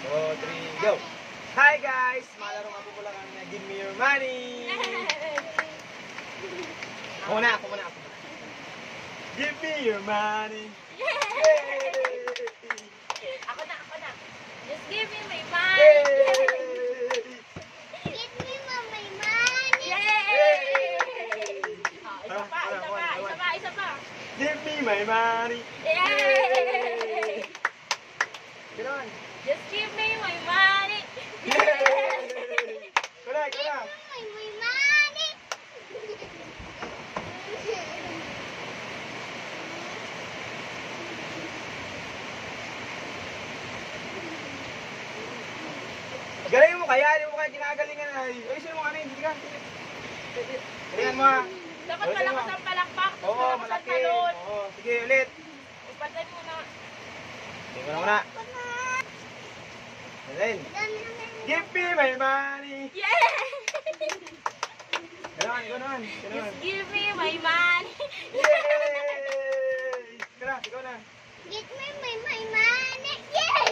2, 3, go! Hi guys! Malaro nga po pala kami na Give Me Your Money! Ako muna. Give me your money! Yay! Ako na. Just give me my money. Yay! Give me my money. Yay! Isa pa. Give me my money! Yay! Ganon! Just give me my money. Yay! Kuna! Give me my money. Galing mo kaya, di mo kaya ginagalingan na. Ayusin mo kami, hindi ka. Galingan mo ha. Dapat malakas ang palakpak. Oo, Malakas ang malaki. talon. Oo, sige ulit. Ipatay mo na. Sige mo na. Galing. Give me my money. Yay! Ganon. Just give me my money. Yay! Ikaw na. Give me my money. Yay!